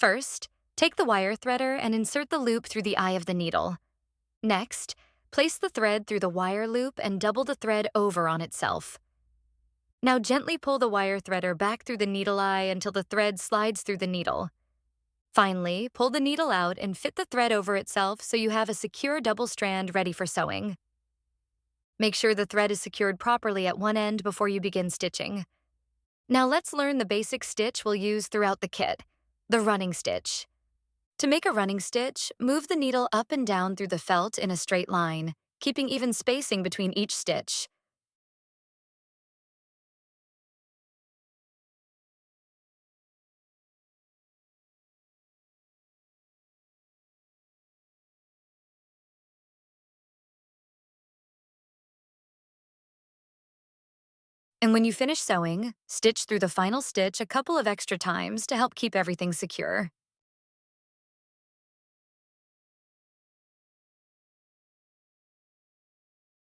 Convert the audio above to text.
First, take the wire threader and insert the loop through the eye of the needle. Next, place the thread through the wire loop and double the thread over on itself. Now gently pull the wire threader back through the needle eye until the thread slides through the needle. Finally, pull the needle out and fit the thread over itself so you have a secure double strand ready for sewing. Make sure the thread is secured properly at one end before you begin stitching. Now let's learn the basic stitch we'll use throughout the kit, the running stitch. To make a running stitch, move the needle up and down through the felt in a straight line, keeping even spacing between each stitch. And when you finish sewing, stitch through the final stitch a couple of extra times to help keep everything secure.